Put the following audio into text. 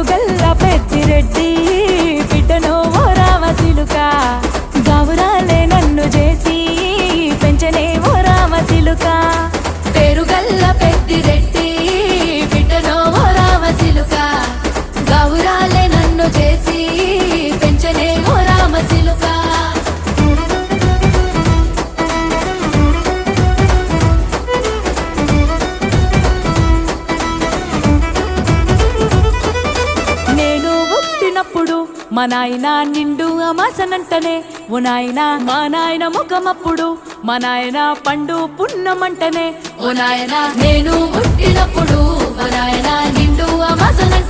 పేరుగల్ల పెద్దిరెడ్డి బిడ్డను ఓ రామసిలుక గౌరాలే నన్ను చేసి పెంచనే ఓ రామసిలుక పేరుగల్ల పెద్దిరెడ్డి బిడ్డను ఓ రామసిలుక గౌరాలే నన్ను చేసి పెంచనే ఓ రామసిలుక మా నాయన నిండు అమాసనంటనే ఓ నాయన మా నాయన ముఖమప్పుడు మా నాయన పండు పున్నమంటనే ఓ నాయన నేను పుట్టినప్పుడు మా నాయన నిండు అమాసనంట